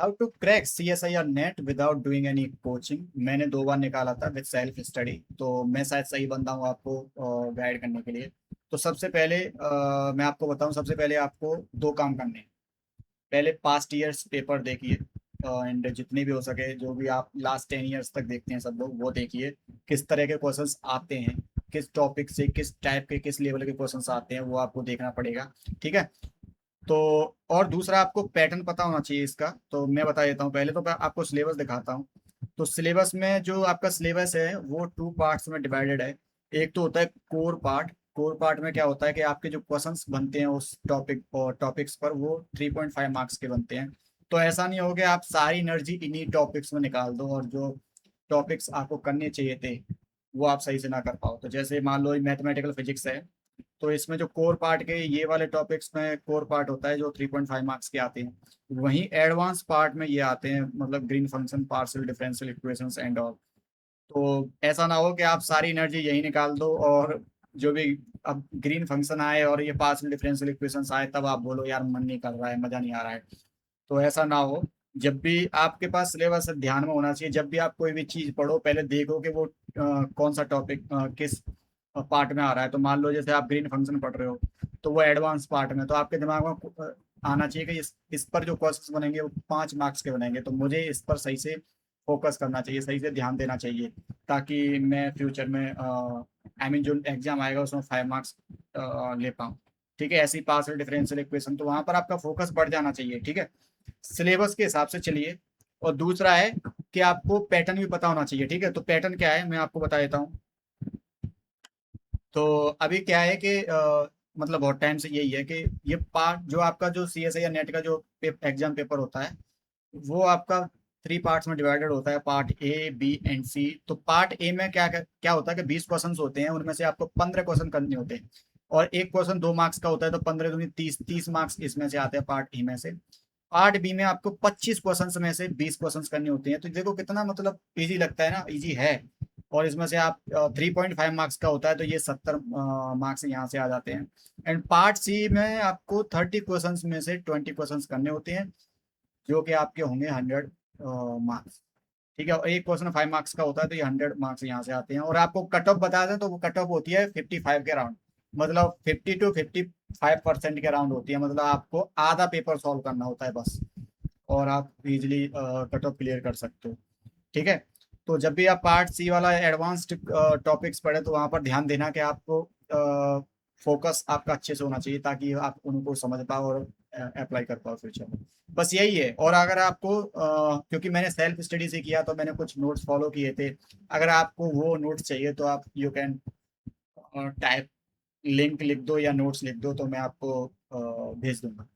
How to crack CSIR NET without doing any coaching. मैंने 2 बार निकाला था विद सेल्फ स्टडी, तो मैं शायद सही बंदा हूँ आपको गाइड करने के लिए। तो सबसे पहले मैं आपको बताऊं, सबसे पहले आपको 2 काम करने हैं। पहले पास्ट ईयर्स पेपर देखिए, एंड जितने भी हो सके, जो भी आप लास्ट 10 ईयर्स तक देखते हैं सब लोग, वो देखिए किस तरह के क्वेश्चंस आते हैं, किस टॉपिक से, किस टाइप के, किस लेवल के क्वेश्चंस आते हैं, वो आपको देखना पड़ेगा। ठीक है। तो और दूसरा, आपको पैटर्न पता होना चाहिए इसका। तो मैं बता देता हूँ, पहले तो मैं आपको सिलेबस दिखाता हूँ। तो सिलेबस में जो आपका सिलेबस है वो 2 पार्ट्स में डिवाइडेड है। एक तो होता है कोर पार्ट। कोर पार्ट में क्या होता है कि आपके जो क्वेश्चंस बनते हैं उस टॉपिक और टॉपिक्स पर, वो 3.5 मार्क्स के बनते हैं। तो ऐसा नहीं हो कि आप सारी एनर्जी इन्हीं टॉपिक्स में निकाल दो और जो टॉपिक्स आपको करने चाहिए थे वो आप सही से ना कर पाओ। तो जैसे मान लो मैथमेटिकल फिजिक्स है, तो इसमें जो कोर पार्ट के ये वाले टॉपिक्स में कोर पार्ट होता है जो 3.5 मार्क्स के आते हैं। वहीं एडवांस पार्ट में ये आते हैं, मतलब green function, partial differential equations and all. तो ऐसा ना हो कि आप सारी एनर्जी यही निकाल दो और जो भी अब ग्रीन फंक्शन आए और ये पार्शियल डिफरेंशियल इक्वेशंस आए तब आप बोलो यार मन नहीं कर रहा है, मजा नहीं आ रहा है। तो ऐसा ना हो। जब भी आपके पास सिलेबस ध्यान में होना चाहिए, जब भी आप कोई भी चीज पढ़ो पहले देखो कि वो कौन सा टॉपिक किस पार्ट में आ रहा है। तो मान लो जैसे आप ग्रीन फंक्शन पढ़ रहे हो, तो वो एडवांस पार्ट में, तो आपके दिमाग में आना चाहिए कि इस पर जो क्वेश्चन बनेंगे वो 5 मार्क्स के बनेंगे, तो मुझे इस पर सही से फोकस करना चाहिए, सही से ध्यान देना चाहिए, ताकि मैं फ्यूचर में आई मीन जो एग्जाम आएगा उसमें 5 मार्क्स ले पाऊँ। ठीक है। ऐसी पार्शियल डिफरेंशियल इक्वेशन, तो वहां पर आपका फोकस बढ़ जाना चाहिए। ठीक है। सिलेबस के हिसाब से चलिए। और दूसरा है कि आपको पैटर्न भी पता होना चाहिए। ठीक है। तो पैटर्न क्या है मैं आपको बता देता हूँ। तो अभी क्या है कि मतलब बहुत टाइम से यही है कि ये पार्ट जो आपका जो CSI या नेट का जो एग्जाम पेपर होता है, वो आपका 3 पार्ट्स में डिवाइडेड होता है, part A, B and C। तो पार्ट ए में क्या क्या होता है कि 20 क्वेश्चन होते हैं, उनमें से आपको 15 क्वेश्चन करने होते हैं। और एक क्वेश्चन 2 मार्क्स का होता है, तो 15 दूनी 30, 30 मार्क्स इसमें से आते हैं पार्ट ए में से। पार्ट बी में आपको 25 क्वेश्चन में से 20 क्वेश्चन करने होते हैं। तो देखो कितना मतलब इजी लगता है ना, इजी है। और इसमें से आप 3.5 मार्क्स का होता है, तो ये 70 मार्क्स यहाँ से आ जाते हैं। एंड पार्ट सी में आपको 30 क्वेश्चन में से 20 क्वेश्चन करने होते हैं, जो कि आपके होंगे 100 मार्क्स। ठीक है। और एक क्वेश्चन 5 मार्क्स का होता है, तो ये 100 मार्क्स यहाँ से आते हैं। और आपको कट ऑफ बता दें तो वो कट ऑफ होती है 55 के राउंड, मतलब 50 to 55% के राउंड होती है। मतलब आपको आधा पेपर सॉल्व करना होता है बस, और आप इजिली कट ऑफ क्लियर कर सकते हो। ठीक है। तो जब भी आप पार्ट सी वाला एडवांस्ड टॉपिक्स पढ़े, तो वहां पर ध्यान देना कि आपको फोकस आपका अच्छे से होना चाहिए, ताकि आप उनको समझ पाओ और अप्लाई कर पाओ फ्यूचर में। बस यही है। और अगर आपको क्योंकि मैंने सेल्फ स्टडी से किया, तो मैंने कुछ नोट्स फॉलो किए थे। अगर आपको वो नोट्स चाहिए तो आप यू कैन टाइप, लिंक लिख दो या नोट्स लिख दो, तो मैं आपको भेज दूंगा।